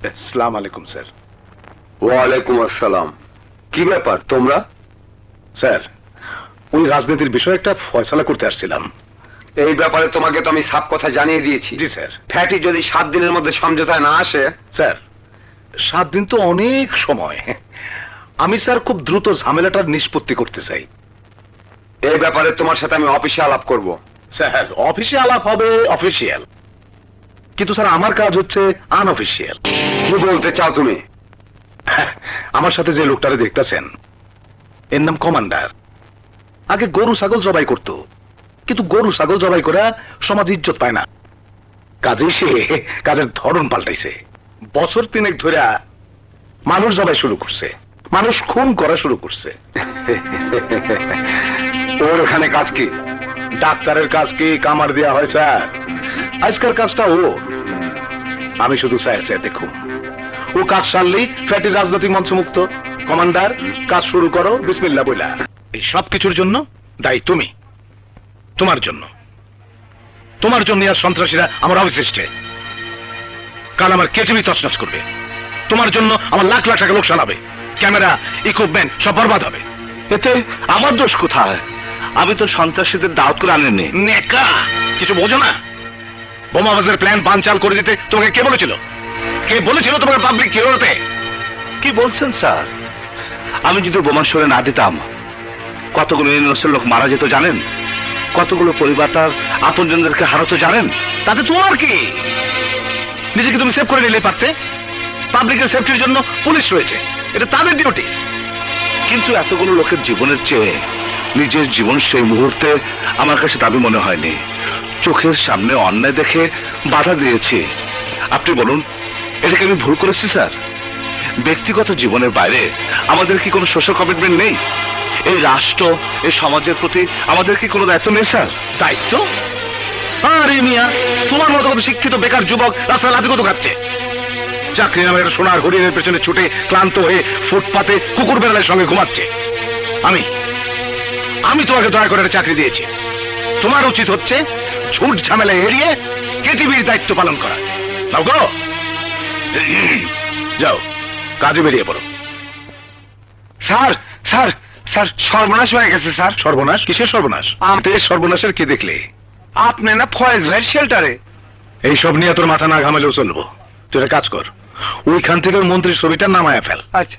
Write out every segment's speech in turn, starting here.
আসসালামু আলাইকুম স্যার। ওয়ালাইকুম আসসালাম। কি ব্যাপার তোমরা? স্যার, ওই রাজনীতির বিষয়ে একটা ফয়সালা করতে আসছিলাম। এই ব্যাপারে তোমাকে তো আমি সাফ কথা জানিয়ে দিয়েছি। জি স্যার। ফ্যাটি যদি 7 দিনের মধ্যে সমঝোতায় না আসে। স্যার, 7 দিন তো অনেক সময়। আমি স্যার খুব দ্রুত ঝামেলাটার নিষ্পত্তি করতে চাই। এই ব্যাপারে তোমার সাথে আমি অফিসে আলাপ করব। স্যার, অফিসে আলাপ হবে অফিসিয়াল, কিন্তু স্যার আমার কাজ হচ্ছে আনঅফিসিয়াল। কি বলতে চাও তুমি? আমার সাথে যে লোকটারে দেখতেছেন, এর নাম কমান্ডার। আগে গরু ছাগল জবাই করত, কিন্তু গরু ছাগল জবাই করা সমাজ ইজ্জত পায় না। কাজেই সে কাজের ধরন পাল্টাইছে। বছর 3 ধরে মানুষ জবাই শুরু করছে, মানুষ খুন করা শুরু করছে। ওর ওখানে কাজ কি? ডাক্তারের কাজ কি কামার দেয়া হয় স্যার? আজকের কাজটা ওর। আমি শুধু স্যার দেখুন, ও কাজ সারলেই ফ্যাটি রাজনৈতিক মঞ্চমুক্ত। কমান্ডার, কাজ শুরু করো বিসমিল্লাহ বইলা। এই সব কিছুর জন্য দায়ী তুমি। তোমার জন্য, তোমার জন্য আর সন্ত্রাসীরা আমার অফিসে এসছে। কাল আমার কেটিভি তছনছ করবে। তোমার জন্য আমার লাখ লাখ টাকা লোকসান হবে, ক্যামেরা ইকুইপমেন্ট সব বরবাদ হবে। এতে আমার দোষ কোথায়? আমি তো সন্ত্রাসীদের দাওয়াত করে আনেননি। নেকা, কিছু বোঝো না? বোমাবাজের প্ল্যান বানচাল করে দিতে তোমাকে কে বলেছিল? কে বলেছিল তোমাকে পাবলিক হিরো হতে? কি বলছেন স্যার? আমি যদি বোমা সরে না দিতাম কতগুলো ইনোসেন্ট লোক মারা যেত জানেন? কতগুলো পরিবার তার আপনজনদেরকে হারাতো জানেন? তাতে তোমার কি? নিজেকে তুমি সেভ করে নিলে পারতে। পাবলিকের সেফটির জন্য পুলিশ রয়েছে, এটা তাদের ডিউটি। কিন্তু এতগুলো লোকের জীবনের চেয়ে নিজের জীবন সেই মুহূর্তে আমার কাছে দাবি মনে হয়নি। চোখের সামনে অন্যায় দেখে বাধা দিয়েছি। আপনি বলুন, এটাকে আমি ভুল করেছি স্যার? ব্যক্তিগত জীবনের বাইরে আমাদের কি কোনো সোশ্যাল কমিটমেন্ট নেই? এই রাষ্ট্র, এই সমাজের প্রতি আমাদের কি কোনো দায়িত্ব নেই স্যার? দায়িত্ব? আরে মিয়া, তোমার মতো কত শিক্ষিত বেকার যুবক রাস্তায় লাথি কত খাচ্ছে। চাকরি নামে একটা সোনার হরিণের পেছনে ছুটে ক্লান্ত হয়ে ফুটপাতে কুকুর বেড়ালের সঙ্গে ঘুমাচ্ছে। আমি তোমাকে দয়া করে একটা চাকরি দিয়েছি। তোমার উচিত হচ্ছে ঝুট ঝামেলা এড়িয়ে কেটিভির দায়িত্ব পালন করা। যাও গো, যাও কাজে বেরিয়ে পড়ো। স্যার স্যার স্যার, সর্বনাশ হয়ে গেছে স্যার। সর্বনাশ? কিসের সর্বনাশ? আমাদের সর্বনাশের কি দেখলে? আপনি না ফয়েজ ভাইয়ের শেল্টারে। এইসব নিয়ে তোর মাথা না ঘামালেও চলবো। তুই একটা কাজ কর, ওইখান থেকে মন্ত্রীর ছবিটা নামায়া ফেল। আচ্ছা।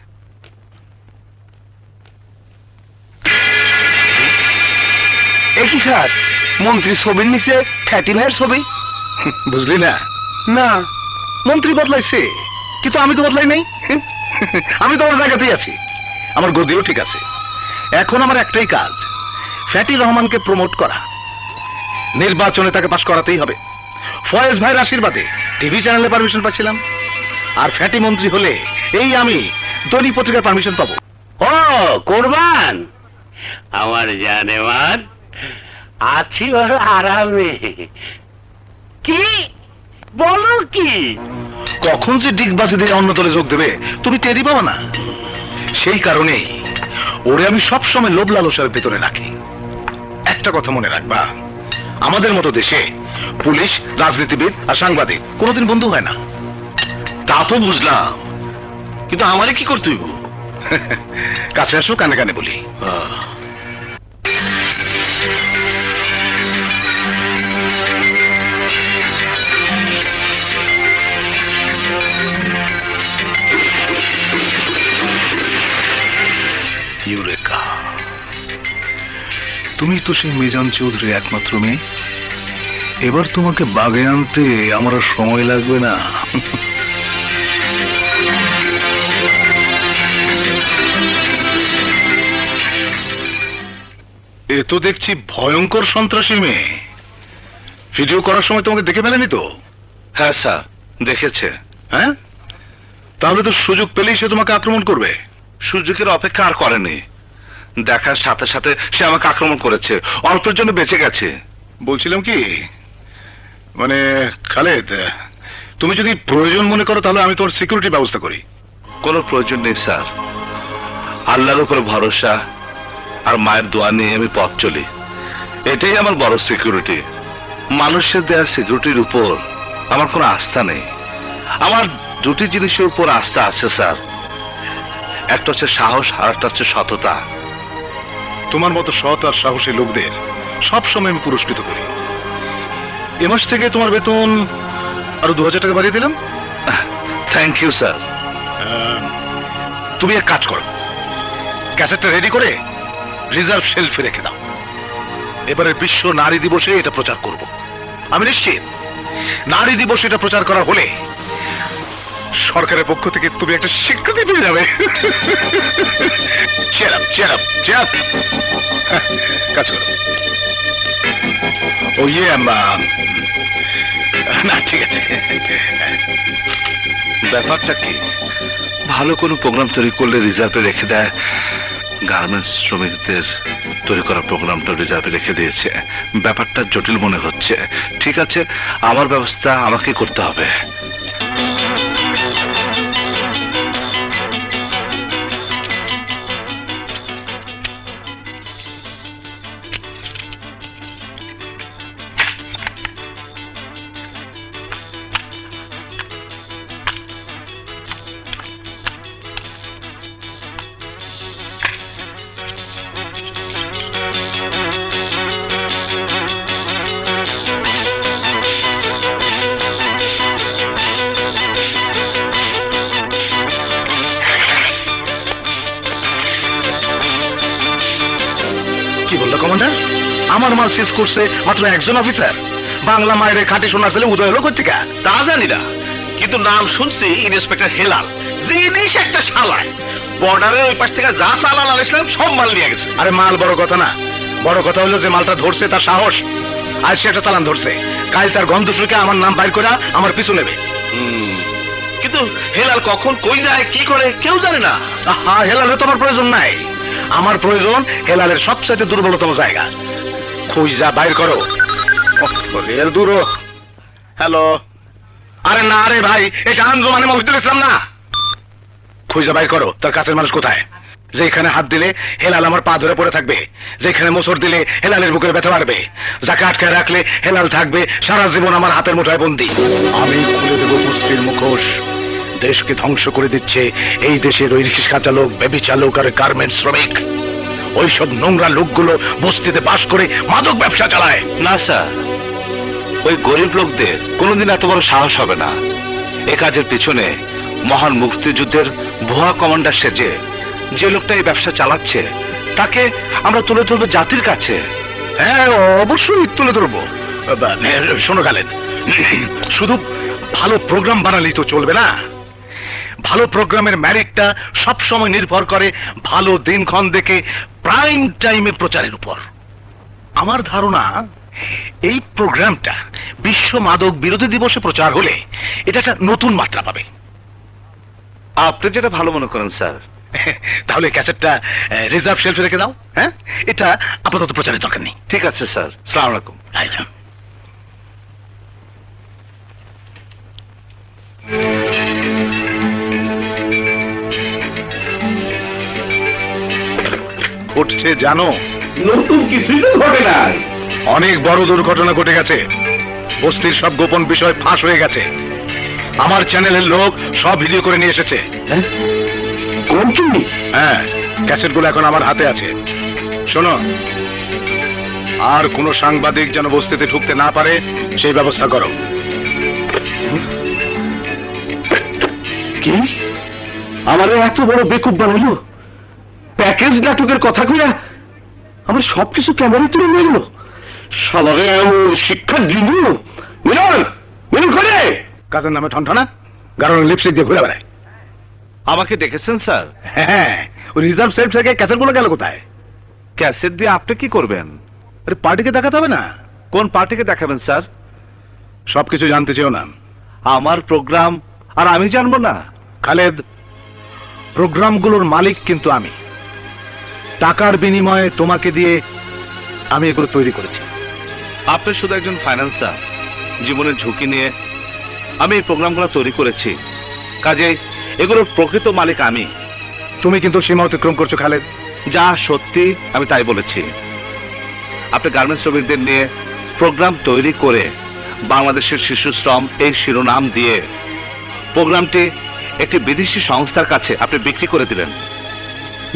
একই স্যার, মন্ত্রী ছবির নিচে ফ্যাটি ভাইয়ের ছবি। বুঝলি না? না। মন্ত্রী বদলাইছে, কিন্তু আমি তো বদলাই নাই। আমি তো আমার জায়গাতেই আছি, আমার গদিও ঠিক আছে। এখন আমার একটাই কাজ, ফ্যাটি রহমানকে প্রমোট করা। নির্বাচনে তাকে পাশ করাতেই হবে। ফয়েজ ভাইয়ের আশীর্বাদে টিভি চ্যানেলে পারমিশন পাচ্ছিলাম, আর ফ্যাটি মন্ত্রী হলে এই আমি দৈনিক পত্রিকার পারমিশন পাবো। ও কোরবান, আমার জানেমান আছি বড় আরামে। কি বলো কি? কখন যে ডিগবাজি দিয়ে অন্য দলে যোগ দেবে তুমি টেরি পাবো না। সেই কারণেই ওরে আমি সবসময় লোভ লালসার ভেতরে রাখি। একটা কথা মনে রাখবা, আমাদের মতো দেশে পুলিশ, রাজনীতিবিদ আর সাংবাদিক কোনোদিন বন্ধু হয় না। তা তো বুঝলাম, কিন্তু আমারে কি করতে হইব? কাছে আসো, কানে কানে বলি। ইউরেকা, তুমি তো সেই মিজান চৌধুরীর একমাত্র মেয়ে। এবার তোমাকে বাগে আনতে আমার আর সময় লাগবে না। এ তো দেখছি ভয়ঙ্কর সন্ত্রাসী মেয়ে। ভিডিও করার সময় তোমাকে দেখে ফেলেনি তো? হ্যাঁ স্যার, দেখেছে। হ্যাঁ, তাহলে তো সুযোগ পেলেই সে তোমাকে আক্রমণ করবে। সুযোগের অপেক্ষা আর করেনি, দেখার সাথে সাথে সে আমাকে আক্রমণ করেছে। অল্পের জন্য বেঁচে গেছে। বলছিলাম কি, মানে খালেদ, তুমি যদি প্রয়োজন মনে করো তাহলে আমি তোমার সিকিউরিটি ব্যবস্থা করি। কোনো প্রয়োজন নেই স্যার, আল্লাহর উপরে ভরসা আর মায়ের দোয়া নিয়ে আমি পথ চলি। এটাই আমার বড় সিকিউরিটি। মানুষের দেওয়ার সিকিউরিটির উপর আমার কোনো আস্থা নেই। আমার দুটি জিনিসের উপর আস্থা আছে স্যার, একটা হচ্ছে সাহস আর একটা হচ্ছে সততা। তোমার মতো সৎ আর সাহসী লোকদের সবসময় আমি পুরস্কৃত করি। এ মাস থেকে তোমার বেতন আরো 2000 টাকা বাড়িয়ে দিলাম। Thank you sir. তুমি এক কাজ করো, ক্যাসেটটা রেডি করে রিজার্ভ শেলফে রেখে দাও। এবারে বিশ্ব নারী দিবসে এটা প্রচার করব। আমি নিশ্চিত নারী দিবসে এটা প্রচার করা হলে সরকারের পক্ষ থেকে তুমি একটা স্বীকৃতি পেয়ে যাবে। Cheer up, cheer up, cheer up. কাজ করো। ও ইয়ে না, ঠিক আছে। ব্যাপারটা কি, ভালো কোনো প্রোগ্রাম তৈরি করলে রিজার্ভে রেখে দেয়, গার্মেন্টস শ্রমিকদের তৈরি করা প্রোগ্রামটা রিজার্ভে রেখে দিয়েছে। ব্যাপারটা জটিল মনে হচ্ছে। ঠিক আছে, আমার ব্যবস্থা আমাকে করতে হবে। কি বললো কমান্ডার? আমার মাল শেষ করছে মাত্র একজন অফিসার। বাংলা মায়ের খাঁটি সোনার ছেলে উদয় হলো কোথেকে তা জানি না, কিন্তু নাম শুনছি ইন্সপেক্টর হেলাল। জিনিস একটা শালায়, বর্ডারের ওই পাশ থেকে যা চালান আনিছিলাম সব মাল নিয়ে গেছে। আরে মাল বড় কথা না, বড় কথা হলো যে মালটা ধরছে তার সাহস। আজ সে একটা চালান ধরছে, কাল তার গন্ধ শুকে আমার নাম বাইর করে আমার পিছু নেবে। কিন্তু হেলাল কখন কই যায় কি করে কেউ জানে না। হ্যাঁ, হেলালের তো আমার প্রয়োজন নাই। আমার প্রয়োজন হেলালের সবচাইতে দুর্বলতম জায়গা। খুঁজা বাইর করো। রেল দূর। হ্যালো। আরে না রে ভাই, এটা আঞ্জুমানে মফিদুল ইসলাম না। খুঁজা বাইর করো তার কাছের মানুষ কোথায়। যেখানে হাত দিলে হেলাল আমার পা ধরে পড়ে থাকবে, যেখানে মোচড় দিলে হেলালের বুকের ব্যথা বাড়বে, যাকে আটকায় রাখলে হেলাল থাকবে সারা জীবন আমার হাতের মুঠোয় বন্দী। আমি খুলে দেবো কুস্তির মুখোশ। দেশকে ধ্বংস করে দিচ্ছে এই দেশের ওই রিক্সা চালক, বেবি চালক আর গার্মেন্টস শ্রমিক। ওইসব নোংরা লোকগুলো বস্তিতে বাস করে মাদক ব্যবসা চালায়। না স্যার, ওই গরিব লোকদের কোনোদিন এত বড় সাহস হবে না। এ কাজের পিছনে মহান মুক্তিযুদ্ধের ভুয়া কমান্ডার সেজে যে লোকটা এই ব্যবসা চালাচ্ছে, তাকে আমরা তুলে ধরবো জাতির কাছে। হ্যাঁ, অবশ্যই তুলে ধরবো। শোনো খালেদ, শুধু ভালো প্রোগ্রাম বানালেই তো চলবে না। ভালো প্রোগ্রামের ম্যারিটটা সবসময় নির্ভর করে ভালো দিনক্ষণ দেখে প্রাইম টাইমে প্রচারের উপর। আমার ধারণা এই প্রোগ্রামটা বিশ্ব মাদক বিরোধী দিবসে প্রচার হলে এটা একটা নতুন মাত্রা পাবে। আপনি যেটা ভালো মনে করেন স্যার। তাহলে ক্যাসেটটা রিজার্ভ শেলফে রেখে দাও। হ্যাঁ, এটা আপাতত প্রচারের দরকার নেই। ঠিক আছে স্যার, আসসালামু আলাইকুম। ঘটছে জানো? নতুন কিছুই তো ঘটে নাই। অনেক বড় দুর্ঘটনা ঘটে গেছে। বস্তির সব গোপন বিষয় ফাঁস হয়ে গেছে। আমার চ্যানেলের লোক সব ভিডিও করে নিয়ে এসেছে। হ্যাঁ, ক্যাসেটগুলো এখন আমার হাতে আছে। শোনো, আর কোনো সাংবাদিক যেন বস্তিতে ঢুকতে না পারে সেই ব্যবস্থা করো। কি আমার এত বড় বেকুব বানালো? প্যাকেজ নাটকের কথা কইয়া আমার সবকিছু ক্যামেরায় তুলে নিয়ে গেল। সবারে শিক্ষা দিল। মিলন মিলন করে কাজের নামে ঠনঠনা গারো লিপস্টিক দিয়ে ঘুরে বেড়ায়। আমাকে দেখেছেন স্যার? হ্যাঁ, ওই রিজার্ভ সেলফ থেকে ক্যাসেটগুলো গেল কোথায়? ক্যাসেট দিয়ে আপনি কি করবেন? আরে পার্টিকে দেখাতে হবে না? কোন পার্টিকে দেখাবেন স্যার? সবকিছু জানতে চেও না। আমার প্রোগ্রাম আর আমি জানবো না? খালেদ, প্রোগ্রামগুলোর মালিক কিন্তু আমি। টাকার বিনিময়ে তোমাকে দিয়ে আমি এগুলো তৈরি করেছি। আপনি শুধু একজন ফাইন্যান্সার। জীবনের ঝুঁকি নিয়ে আমি এই প্রোগ্রামগুলো তৈরি করেছি, কাজে এগুলোর প্রকৃত মালিক আমি। তুমি কিন্তু সীমা অতিক্রম করছো খালেদ। যা সত্যি আমি তাই বলেছি। আপনি গার্মেন্টস শ্রমিকদের নিয়ে প্রোগ্রাম তৈরি করে বাংলাদেশের শিশু শ্রম এই শিরোনাম দিয়ে প্রোগ্রামটি একটি বিদেশি সংস্থার কাছে আপনি বিক্রি করে দিলেন,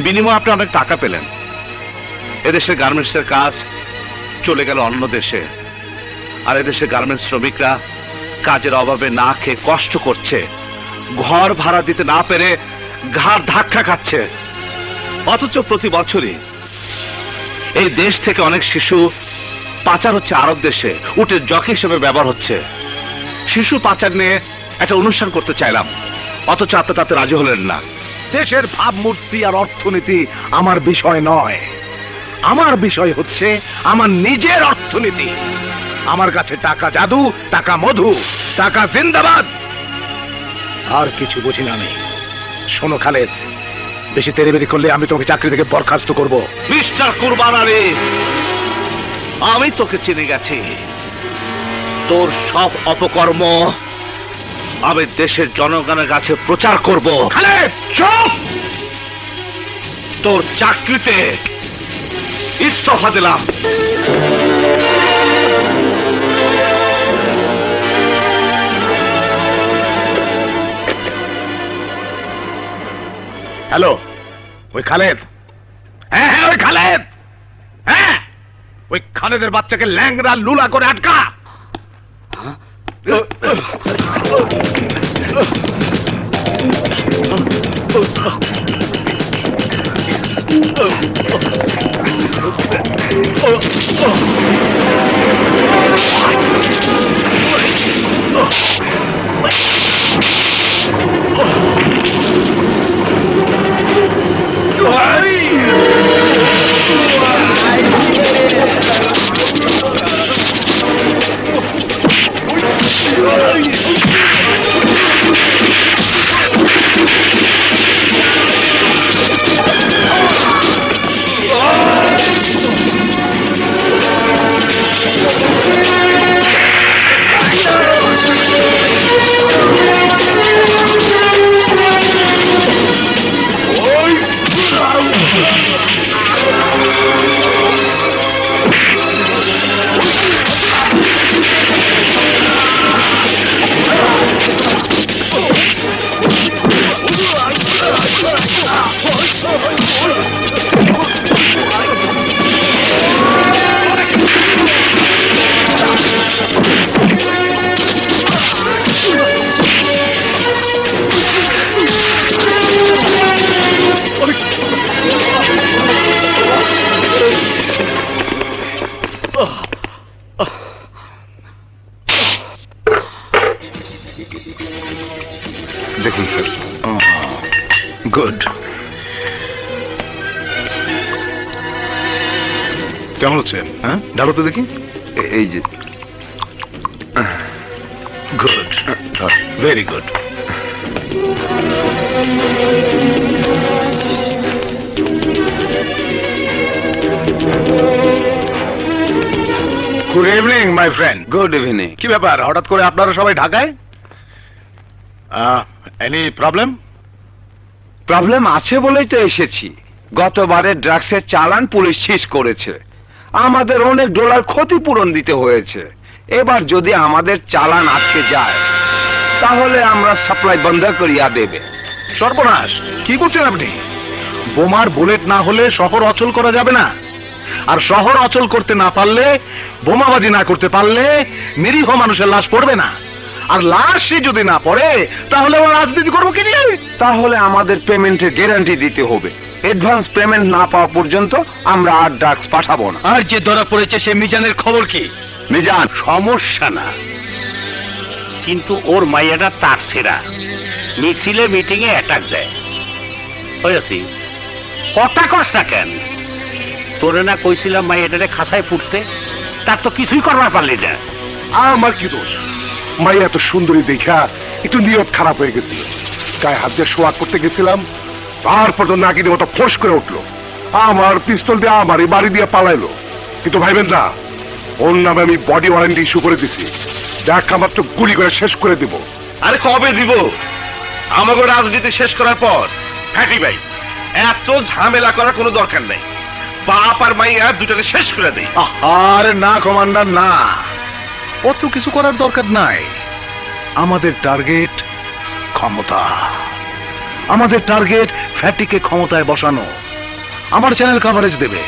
বিনিময়ে আপনি অনেক টাকা পেলেন। এদেশের গার্মেন্টসের কাজ চলে গেল অন্য দেশে, আর এদেশের গার্মেন্টস শ্রমিকরা কাজের অভাবে না খেয়ে কষ্ট করছে, ঘর ভাড়া দিতে না পেরে ঘাড় ধাক্কা খাচ্ছে। অথচ প্রতি বছরই এই দেশ থেকে অনেক শিশু পাচার হচ্ছে আরব দেশে, উটের জকি হিসেবে ব্যবহার হচ্ছে। শিশু পাচার নিয়ে একটা অনুষ্ঠান করতে চাইলাম, অথচ আপনি তাতে রাজি হলেন না। দেশের ভাবমূর্তি আর অর্থনীতি আমার বিষয় নয়, আমার বিষয় হচ্ছে আমার নিজের অর্থনীতি। আমার কাছে টাকা জাদু, টাকা মধু, টাকা জিন্দাবাদ, আর কিছু বুঝি না আমি। শোনো খালেদ, বেশি তেড়েবেড়ি করলে আমি তোকে চাকরি থেকে বরখাস্ত করব। মিস্টার কুরবান আলী, আমি তোকে চিনে গেছি। তোর সব অপকর্ম আমি দেশের জনগণের কাছে প্রচার করব। খালেদ চুপ! তোর চাকরিতে ইস্তফা দিলাম। হ্যালো, ওই খালেদ? হ্যাঁ হ্যাঁ, ওই খালেদ। হ্যাঁ, ওই খালেদের বাচ্চাকে ল্যাংড়া লুলা করে আটকা। দেখুন স্যার। গুড। কেমন হচ্ছে? হ্যাঁ, ঢালো তো দেখি। এই যে। Good, very good. Good evening my friend. Good evening. কি ব্যাপার, হঠাৎ করে আপনারা সবাই ঢাকায়? Any problem? প্রবলেম আছে বলেই তো এসেছি। গতবারে ড্রাগসের চালান পুলিশ সিজ করেছে, আমাদের অনেক ডলার ক্ষতিপূরণ দিতে হয়েছে। এবার যদি আমাদের চালান আটকে যায় তাহলে আমরা সাপ্লাই বন্ধ করিয়া দেবে। সর্বনাশ, কি করছেন আপনি? বোমার বুলেট না হলে শহর অচল করা যাবে না, আর শহর অচল করতে না পারলে, বোমাবাজি না করতে পারলে নিরীহ মানুষের লাশ পড়বে না, আর লাশই যদি না পড়ে তাহলে আমরা রাজনীতি করবো কি নিয়ে? তাহলে আমাদের পেমেন্টের গ্যারান্টি দিতে হবে। অ্যাডভান্স পেমেন্ট না পাওয়া পর্যন্ত আমরা আর ড্রাগস পাঠাবো না। আর যে ধরা পড়েছে সে মিজানের খবর কি? মিজান সমস্যা না, কিন্তু ওর মাইয়াটা তার সেরা, মিছিলে মিটিং এ অ্যাটাক দেয়। হয়েছি কথা কস না কেন? তোরে না কইছিলাম মাইয়াটারে খাসায় ফুটতে, তার তো কিছুই করবার পারলি না। আমার কি দোষ? মাই এত সুন্দরী দেখা একটু নিয়ত খারাপ হয়ে গেছিল, গায়ে হাত দিয়ে শোয়া করতে গেছিলাম, তারপর তো নাকি মতো ফোঁস করে উঠলো, আমার পিস্তল দিয়ে আমারই বাড়ি দিয়ে পালাইলো। কিন্তু ভাইবেন না, ওর নামে আমি বডি ওয়ারেন্টি ইস্যু করে দিছি, দেখা মাত্র গুলি করে শেষ করে দিব। আরে কবে দিব? আমাকে রাজনীতি শেষ করার পর ফ্যাটি ভাই, এত ঝামেলা করার কোনো দরকার নেই। বাপ আর মাইয়া দুটাকে শেষ করে দেই। আরে না কমান্ডার, না, অত কিছু করার দরকার নাই। আমাদের টার্গেট ক্ষমতা। আমাদের টার্গেট ফ্যাটিকে ক্ষমতায় বসানো। আমার চ্যানেল কভারেজ দেবে,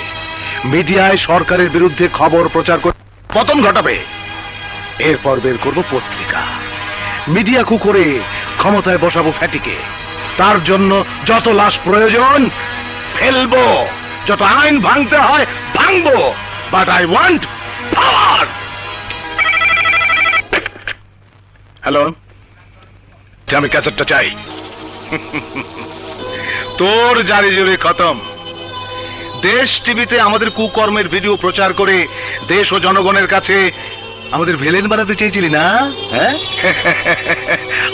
মিডিয়ায় সরকারের বিরুদ্ধে খবর প্রচার করে পতন ঘটাবে। এরপর বের করব পত্রিকা, মিডিয়া কু করে ক্ষমতায় বসাবো ফ্যাটিকে। তার জন্য যত লাশ প্রয়োজন ফেলবো, যত আইন ভাঙতে হয় ভাঙবো, but I want power. Hello, আমি ক্যাসেটটা চাই। তোর জারি জুরি খতম। দেশ টিভিতে আমাদের কুকর্মের ভিডিও প্রচার করে দেশ ও জনগণের কাছে আমাদের ভিলেন বানাতে চেয়েছিলি না? হ্যাঁ,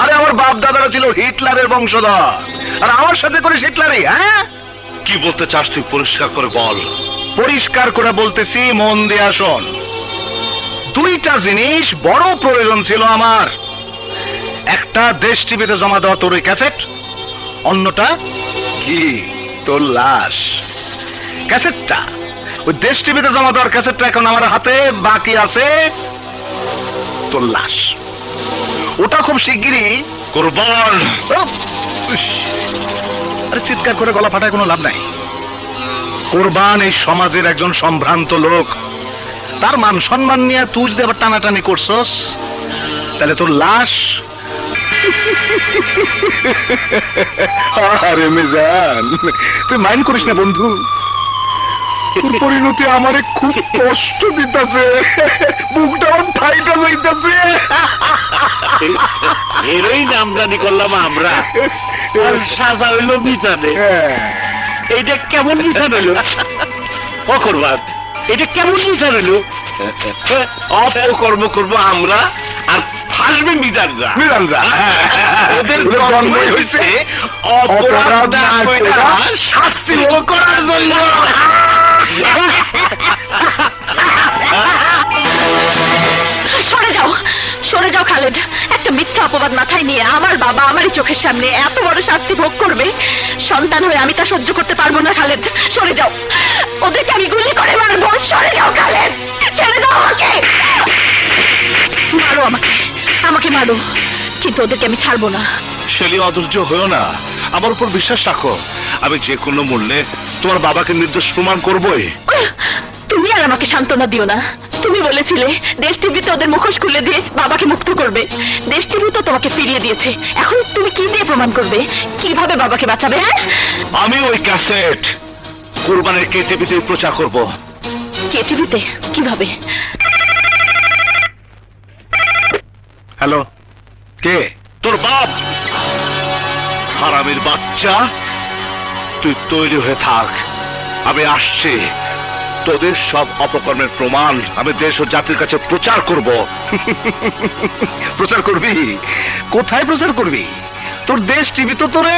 আরে আমার বাপ দাদারা ছিল হিটলারের বংশধর, আর আমার সাথে করে হিটলারই। হ্যাঁ, কি বলতে চাস তুই পরিষ্কার করে বল। পরিষ্কার করে বলতেছি, মন দিয়ে শোন। দুইটা জিনিস বড় প্রয়োজন ছিল আমার। একটা দেশ টিভিতে জমা দেওয়া তোর ওই ক্যাসেট, অন্যটা কি তোর লাশ। ক্যাসেটটা, ওই দেশ টিভিতে জমা দেওয়ার ক্যাসেটটা এখন আমার হাতে, বাকি আছে তোর লাশ। ওটা খুব শিগগিরই কুরবান। আরে চিৎকার করে গলা ফাটায় কোনো লাভ নাই। কুরবান এই সমাজের একজন সম্ভ্রান্ত লোক, তার মান সম্মান নিয়ে তুই যদি আবার টানাটানি করছস, তাহলে তোর লাশ। আরে মিজান, তুই মাইন্ড করিস না বন্ধু, তোর পরিণতি আমারে খুব কষ্ট দিতেছে, বুকটা আমার ফাইটা হইতেছে। এরই নামজানি করলাম আমরা, আর সাজা হইল বিচারে। এইটা কেমন বিচার হইল? অকর্বাদ, এটা কেমন বিচার হইল? অপকর্ম করবো আমরা, আর ফাঁসবে মিজানরা। ওদের জন্মই হয়েছে অপরাধ না কইরা শাস্তি ভোগ করার জন্য। সরে যাও, সরে যাও খালেদ। একটা মিথ্যা অপবাদ মাথায় নিয়ে আমার বাবা আমারই চোখের সামনে এত বড় শাস্তি ভোগ করবে, সন্তান হয়ে আমি তা সহ্য করতে পারবো না। খালেদ, সরে যাও, ওদেরকে আমি গুলি করে মারবো। সরে যাও খালেদ, ছেড়ে দাও আমাকে। মারো আমাকে, আমাকে মারো, কিন্তু ওদেরকে আমি ছাড়বো না। শেলি, অধৈর্য হয়েও না, আমার উপর বিশ্বাস রাখো। আমি যে কোনো মূল্যে তোমার বাবাকে নির্দোষ প্রমাণ করবোই। তুমি আর আমাকে সান্ত্বনা দিও না। তুমি বলেছিলে দেশ টিভিতে ওদের মুখোশ খুলে দিয়ে বাবাকে মুক্ত করবে। দেশ টিভি তো তোমাকে ফিরিয়ে দিয়েছে। এখন তুমি কি দিয়ে প্রমাণ করবে? কিভাবে বাবাকে বাঁচাবে? আমি ওই ক্যাসেট কুরবানের কে টিভিতে প্রচার করব। কে টিভিতে? কিভাবে? হ্যালো, কে? তোর বাপ। হারামির বাচ্চা, তুই তৈরি হয়ে থাক, আমি আসছি। তোদের সব অপকর্মের প্রমাণ আমি দেশ ও জাতির কাছে প্রচার করব। প্রচার করবি? কোথায় প্রচার করবি? তোর দেশ টিভি তো তোরে।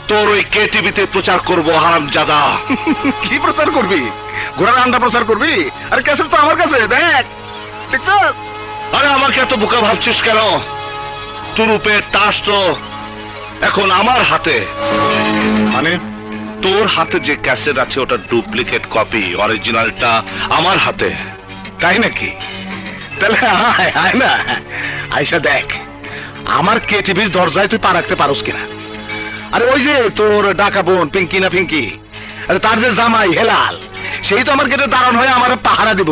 তোর ওই কে টিভিতে প্রচার করব, হারামজাদা। কি প্রচার করবি? ঘোড়ার আন্ডা প্রচার করবি? আরে ক্যাসেট তো আমার কাছে, দেখ। দেখছস? আরে আমাকে এত বোকা ভাবছিস কেন? তুরুপের তাস তো এখন আমার হাতে। মানে? তোর হাতে যে ক্যাসেট আছে ওটা ডুপ্লিকেট কপি, অরিজিনালটা আমার হাতে। তাই নাকি? তাহলে আয়, আয় না, আয়সা দেখ আমার কে টিভির দরজায় তুই পা রাখতে পারোস কিনা। আরে ওই যে তোর ডাকা বোন পিঙ্কি না পিঙ্কি, আরে তার যে জামাই হেলাল, সেই তো আমার গেটে দাঁড়ান হয়ে আমার পাহারা দিব।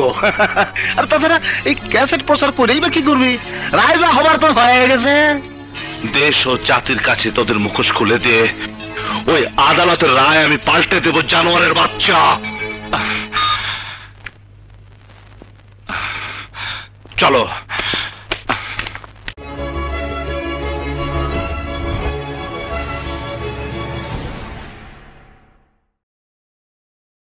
আর তাছাড়া এই ক্যাসেট প্রচার করেই বা কি করবি? রায় যা হবার তো হয়ে গেছে। দেশ ও জাতির কাছে তোদের মুখোশ খুলে দিয়ে ওই আদালতের রায় আমি পাল্টে দেব, জানোয়ারের বাচ্চা। চলো।